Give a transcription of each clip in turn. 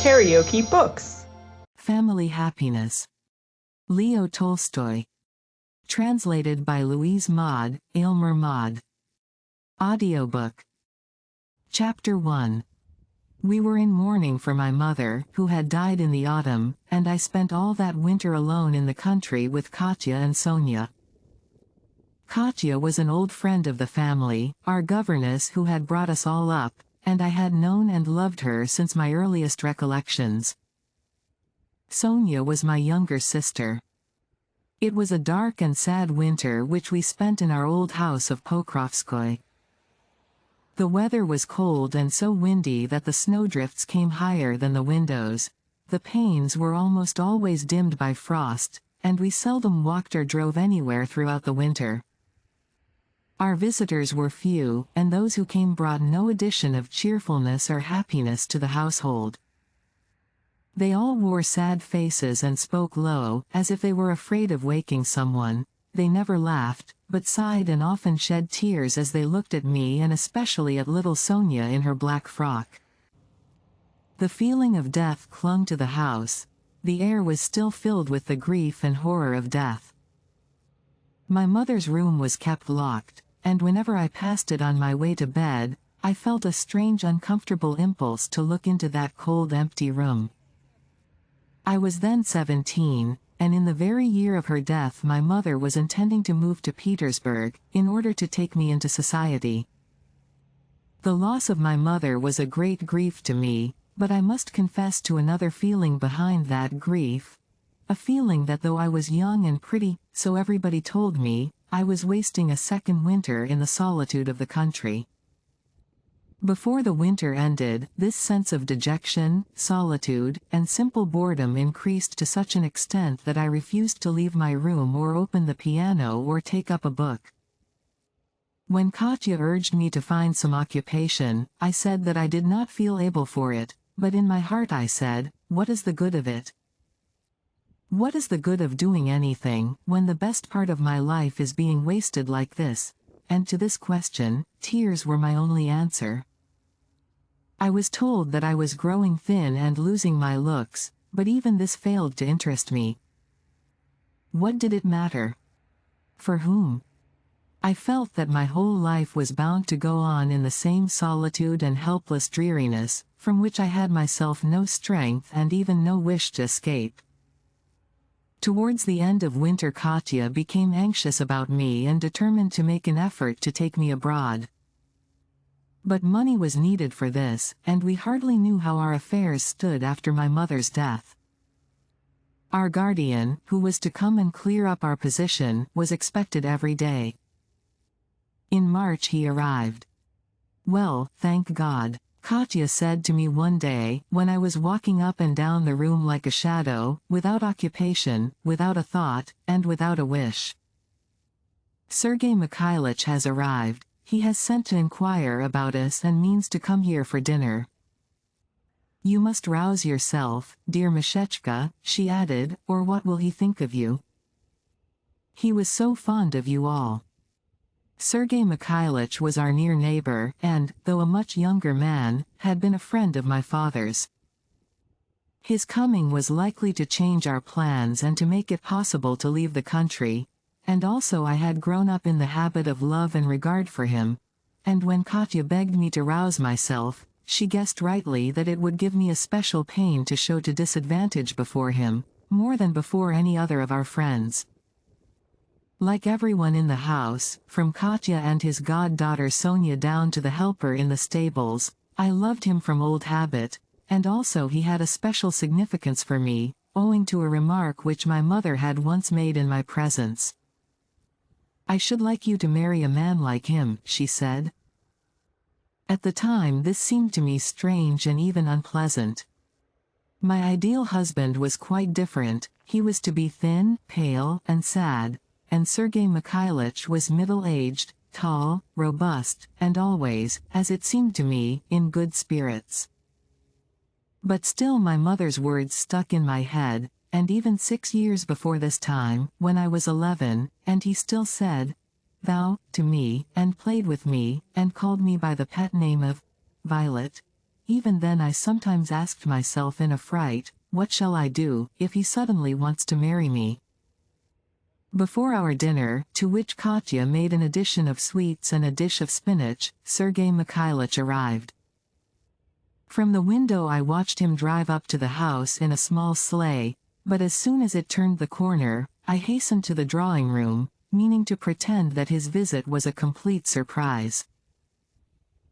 KaraokeBooks. Family Happiness. Leo Tolstoy. Translated by Louise Maude, Aylmer Maude. Audiobook. Chapter 1. We were in mourning for my mother, who had died in the autumn, and I spent all that winter alone in the country with Katya and Sonia. Katya was an old friend of the family, our governess who had brought us all up, and I had known and loved her since my earliest recollections. Sonia was my younger sister. It was a dark and sad winter which we spent in our old house of Pokrovskoy. The weather was cold and so windy that the snowdrifts came higher than the windows. The panes were almost always dimmed by frost, and we seldom walked or drove anywhere throughout the winter. Our visitors were few, and those who came brought no addition of cheerfulness or happiness to the household. They all wore sad faces and spoke low, as if they were afraid of waking someone. They never laughed, but sighed and often shed tears as they looked at me and especially at little Sonia in her black frock. The feeling of death clung to the house. The air was still filled with the grief and horror of death. My mother's room was kept locked, and whenever I passed it on my way to bed, I felt a strange uncomfortable impulse to look into that cold empty room. I was then 17, and in the very year of her death my mother was intending to move to Petersburg, in order to take me into society. The loss of my mother was a great grief to me, but I must confess to another feeling behind that grief. A feeling that though I was young and pretty, so everybody told me, I was wasting a second winter in the solitude of the country. Before the winter ended, this sense of dejection, solitude, and simple boredom increased to such an extent that I refused to leave my room or open the piano or take up a book. When Katya urged me to find some occupation, I said that I did not feel able for it, but in my heart I said, what is the good of it? What is the good of doing anything, when the best part of my life is being wasted like this? And to this question, tears were my only answer. I was told that I was growing thin and losing my looks, but even this failed to interest me. What did it matter? For whom? I felt that my whole life was bound to go on in the same solitude and helpless dreariness, from which I had myself no strength and even no wish to escape. Towards the end of winter Katya became anxious about me and determined to make an effort to take me abroad. But money was needed for this, and we hardly knew how our affairs stood after my mother's death. Our guardian, who was to come and clear up our position, was expected every day. In March he arrived. Well, thank God, Katya said to me one day, when I was walking up and down the room like a shadow, without occupation, without a thought, and without a wish. Sergei Mikhailich has arrived. He has sent to inquire about us and means to come here for dinner. You must rouse yourself, dear Mishechka, she added, or what will he think of you? He was so fond of you all. Sergei Mikhailich was our near neighbor, and, though a much younger man, had been a friend of my father's. His coming was likely to change our plans and to make it possible to leave the country, and also I had grown up in the habit of love and regard for him, and when Katya begged me to rouse myself, she guessed rightly that it would give me a special pain to show to disadvantage before him, more than before any other of our friends. Like everyone in the house, from Katya and his goddaughter Sonia down to the helper in the stables, I loved him from old habit, and also he had a special significance for me, owing to a remark which my mother had once made in my presence. I should like you to marry a man like him, she said. At the time this seemed to me strange and even unpleasant. My ideal husband was quite different. He was to be thin, pale, and sad, and Sergei Mikhailich was middle-aged, tall, robust, and always, as it seemed to me, in good spirits. But still my mother's words stuck in my head, and even 6 years before this time, when I was 11, and he still said, "thou," to me, and played with me, and called me by the pet name of Violet. even then I sometimes asked myself in a fright, what shall I do, if he suddenly wants to marry me? Before our dinner, to which Katya made an addition of sweets and a dish of spinach, Sergei Mikhailich arrived. From the window I watched him drive up to the house in a small sleigh, but as soon as it turned the corner, I hastened to the drawing room, meaning to pretend that his visit was a complete surprise.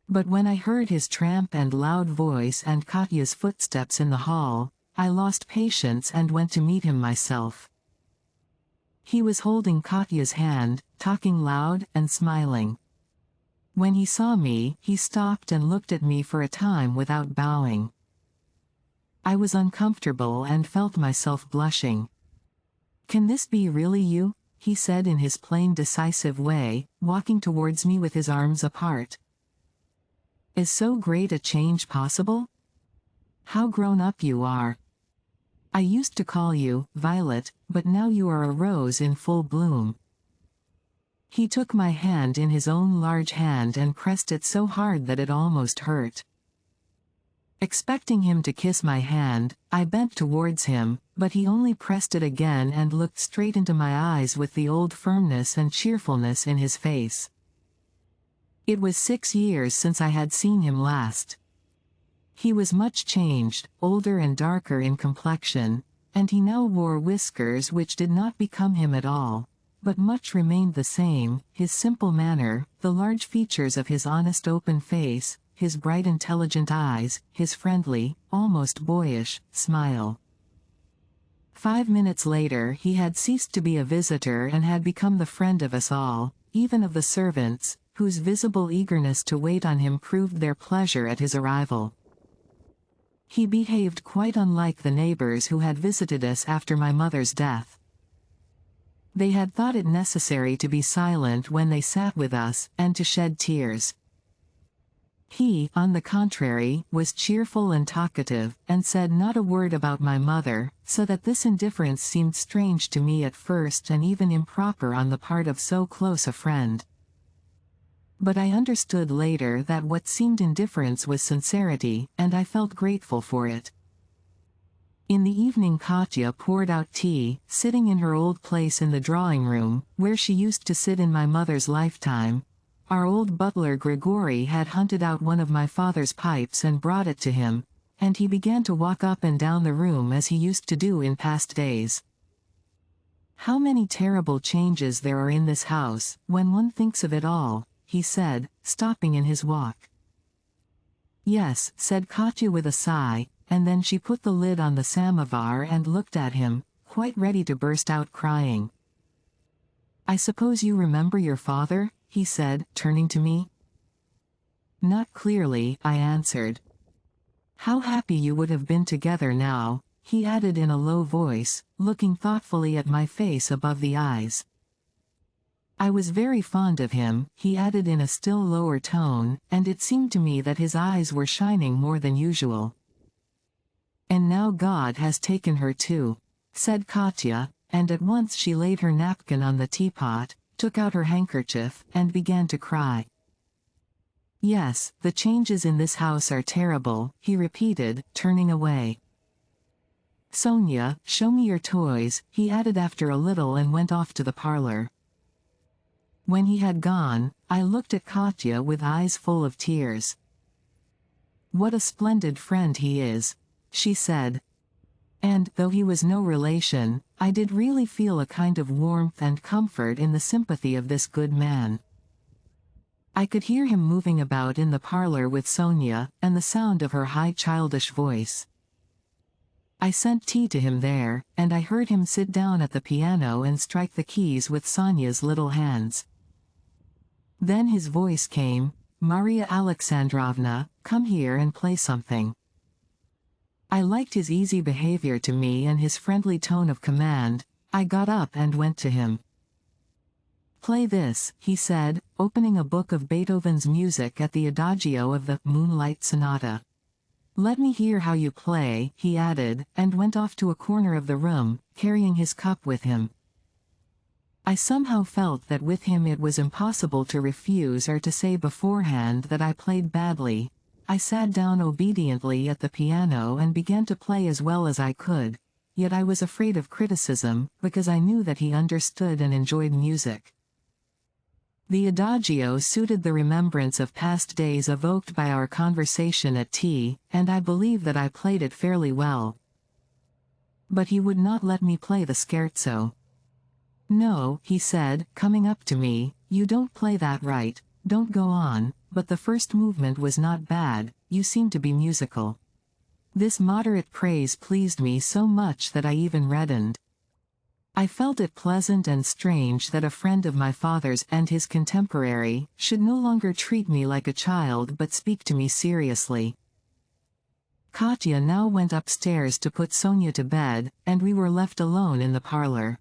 But when I heard his tramp and loud voice and Katya's footsteps in the hall, I lost patience and went to meet him myself. He was holding Katya's hand, talking loud and smiling. When he saw me, he stopped and looked at me for a time without bowing. I was uncomfortable and felt myself blushing. "Can this be really you?" he said in his plain decisive way, walking towards me with his arms apart. "Is so great a change possible? How grown up you are. I used to call you Violet, but now you are a rose in full bloom." He took my hand in his own large hand and pressed it so hard that it almost hurt. Expecting him to kiss my hand, I bent towards him, but he only pressed it again and looked straight into my eyes with the old firmness and cheerfulness in his face. It was 6 years since I had seen him last. He was much changed, older and darker in complexion, and he now wore whiskers which did not become him at all, but much remained the same, his simple manner, the large features of his honest open face, his bright intelligent eyes, his friendly, almost boyish, smile. 5 minutes later he had ceased to be a visitor and had become the friend of us all, even of the servants, whose visible eagerness to wait on him proved their pleasure at his arrival. He behaved quite unlike the neighbors who had visited us after my mother's death. They had thought it necessary to be silent when they sat with us, and to shed tears. He, on the contrary, was cheerful and talkative, and said not a word about my mother, so that this indifference seemed strange to me at first and even improper on the part of so close a friend. But I understood later that what seemed indifference was sincerity, and I felt grateful for it. In the evening Katya poured out tea, sitting in her old place in the drawing room, where she used to sit in my mother's lifetime. Our old butler Grigory had hunted out one of my father's pipes and brought it to him, and he began to walk up and down the room as he used to do in past days. "How many terrible changes there are in this house, when one thinks of it all," he said, stopping in his walk. "Yes," said Katya with a sigh, and then she put the lid on the samovar and looked at him, quite ready to burst out crying. "I suppose you remember your father?" he said, turning to me. "Not clearly," I answered. "How happy you would have been together now," he added in a low voice, looking thoughtfully at my face above the eyes. "I was very fond of him," he added in a still lower tone, and it seemed to me that his eyes were shining more than usual. "And now God has taken her too," said Katya, and at once she laid her napkin on the teapot, took out her handkerchief, and began to cry. "Yes, the changes in this house are terrible," he repeated, turning away. "Sonia, show me your toys," he added after a little and went off to the parlor. When he had gone, I looked at Katya with eyes full of tears. "What a splendid friend he is," she said. And, though he was no relation, I did really feel a kind of warmth and comfort in the sympathy of this good man. I could hear him moving about in the parlor with Sonia, and the sound of her high childish voice. I sent tea to him there, and I heard him sit down at the piano and strike the keys with Sonia's little hands. Then his voice came, "Maria Alexandrovna, come here and play something." I liked his easy behavior to me and his friendly tone of command. I got up and went to him. "Play this," he said, opening a book of Beethoven's music at the adagio of the Moonlight Sonata. "Let me hear how you play," he added, and went off to a corner of the room, carrying his cup with him. I somehow felt that with him it was impossible to refuse or to say beforehand that I played badly, I sat down obediently at the piano and began to play as well as I could, yet I was afraid of criticism, because I knew that he understood and enjoyed music. The adagio suited the remembrance of past days evoked by our conversation at tea, and I believe that I played it fairly well. But he would not let me play the scherzo. "No," he said, coming up to me, "you don't play that right, don't go on, but the first movement was not bad, you seem to be musical." This moderate praise pleased me so much that I even reddened. I felt it pleasant and strange that a friend of my father's and his contemporary should no longer treat me like a child but speak to me seriously. Katya now went upstairs to put Sonia to bed, and we were left alone in the parlor.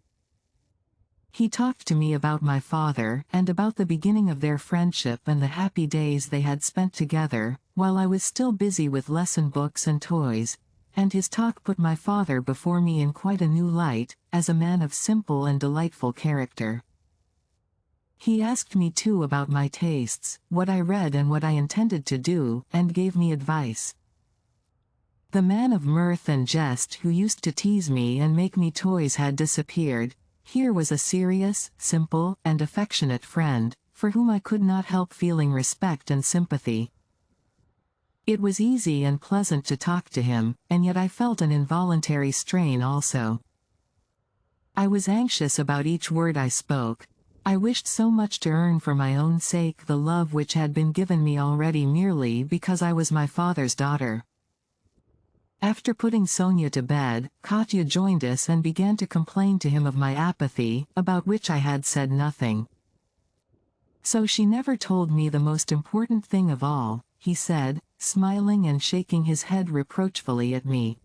He talked to me about my father and about the beginning of their friendship and the happy days they had spent together, while I was still busy with lesson books and toys, and his talk put my father before me in quite a new light, as a man of simple and delightful character. He asked me too about my tastes, what I read and what I intended to do, and gave me advice. The man of mirth and jest who used to tease me and make me toys had disappeared. Here was a serious, simple, and affectionate friend, for whom I could not help feeling respect and sympathy. It was easy and pleasant to talk to him, and yet I felt an involuntary strain also. I was anxious about each word I spoke. I wished so much to earn for my own sake the love which had been given me already merely because I was my father's daughter. After putting Sonia to bed, Katya joined us and began to complain to him of my apathy, about which I had said nothing. "So she never told me the most important thing of all," he said, smiling and shaking his head reproachfully at me.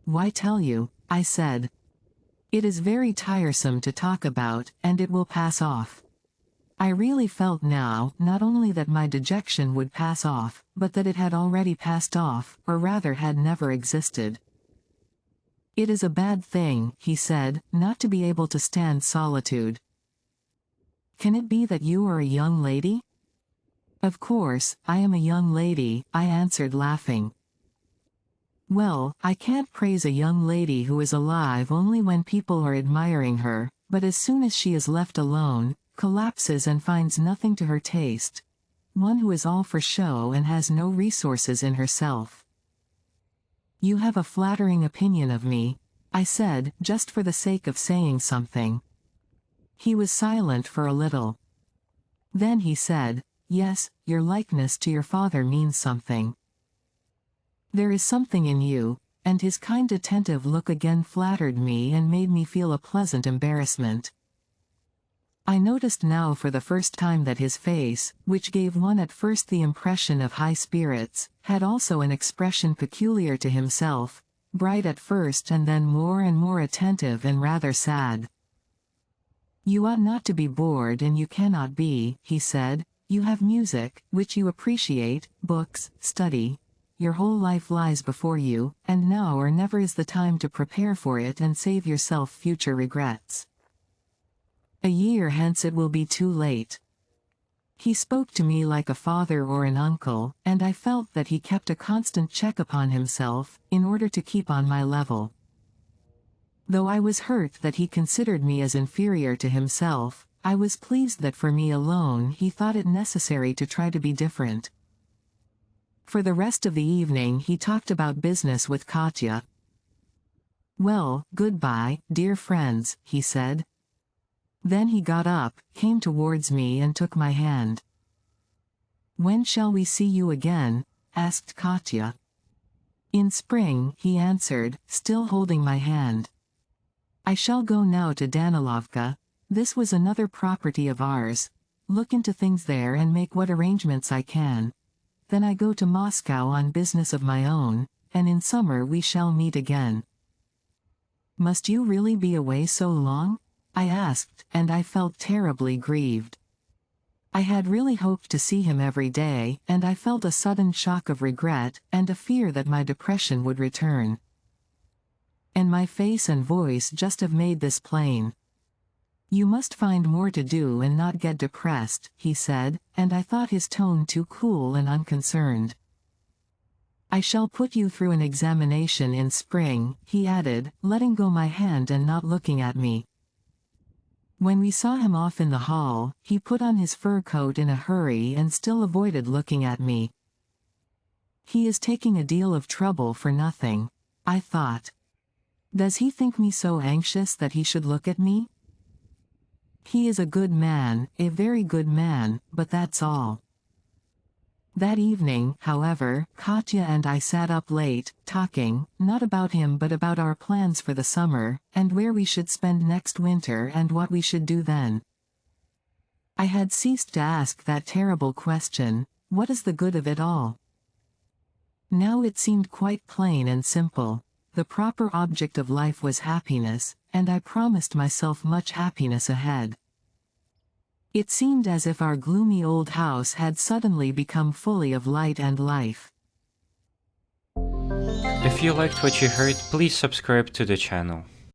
"Why tell you?" I said. "It is very tiresome to talk about, and it will pass off." I really felt now, not only that my dejection would pass off, but that it had already passed off, or rather had never existed. "It is a bad thing," he said, "not to be able to stand solitude. Can it be that you are a young lady?" "Of course, I am a young lady," I answered laughing. "Well, I can't praise a young lady who is alive only when people are admiring her, but as soon as she is left alone, collapses and finds nothing to her taste. One who is all for show and has no resources in herself." "You have a flattering opinion of me," I said, just for the sake of saying something. He was silent for a little. Then he said, "Yes, your likeness to your father means something. There is something in you," and his kind attentive look again flattered me and made me feel a pleasant embarrassment. I noticed now for the first time that his face, which gave one at first the impression of high spirits, had also an expression peculiar to himself, bright at first and then more and more attentive and rather sad. "You ought not to be bored, and you cannot be," he said. "You have music, which you appreciate, books, study. Your whole life lies before you, and now or never is the time to prepare for it and save yourself future regrets. A year hence it will be too late." He spoke to me like a father or an uncle, and I felt that he kept a constant check upon himself, in order to keep on my level. Though I was hurt that he considered me as inferior to himself, I was pleased that for me alone he thought it necessary to try to be different. For the rest of the evening he talked about business with Katya. "Well, goodbye, dear friends," he said. Then he got up, came towards me and took my hand. "When shall we see you again?" asked Katya. "In spring," he answered, still holding my hand. "I shall go now to Danilovka. This was another property of ours. Look into things there and make what arrangements I can. Then I go to Moscow on business of my own, and in summer we shall meet again." "Must you really be away so long?" I asked, and I felt terribly grieved. I had really hoped to see him every day, and I felt a sudden shock of regret, and a fear that my depression would return. And my face and voice just have made this plain. You must find more to do and not get depressed, he said, and I thought his tone too cool and unconcerned. I shall put you through an examination in spring, he added, letting go my hand and not looking at me. When we saw him off in the hall, he put on his fur coat in a hurry and still avoided looking at me. He is taking a deal of trouble for nothing, I thought. Does he think me so anxious that he should look at me? He is a good man, a very good man, but that's all. That evening, however, Katya and I sat up late, talking, not about him but about our plans for the summer, and where we should spend next winter and what we should do then. I had ceased to ask that terrible question, what is the good of it all? Now it seemed quite plain and simple. The proper object of life was happiness, and I promised myself much happiness ahead. It seemed as if our gloomy old house had suddenly become fully of light and life. If you liked what you heard, please subscribe to the channel.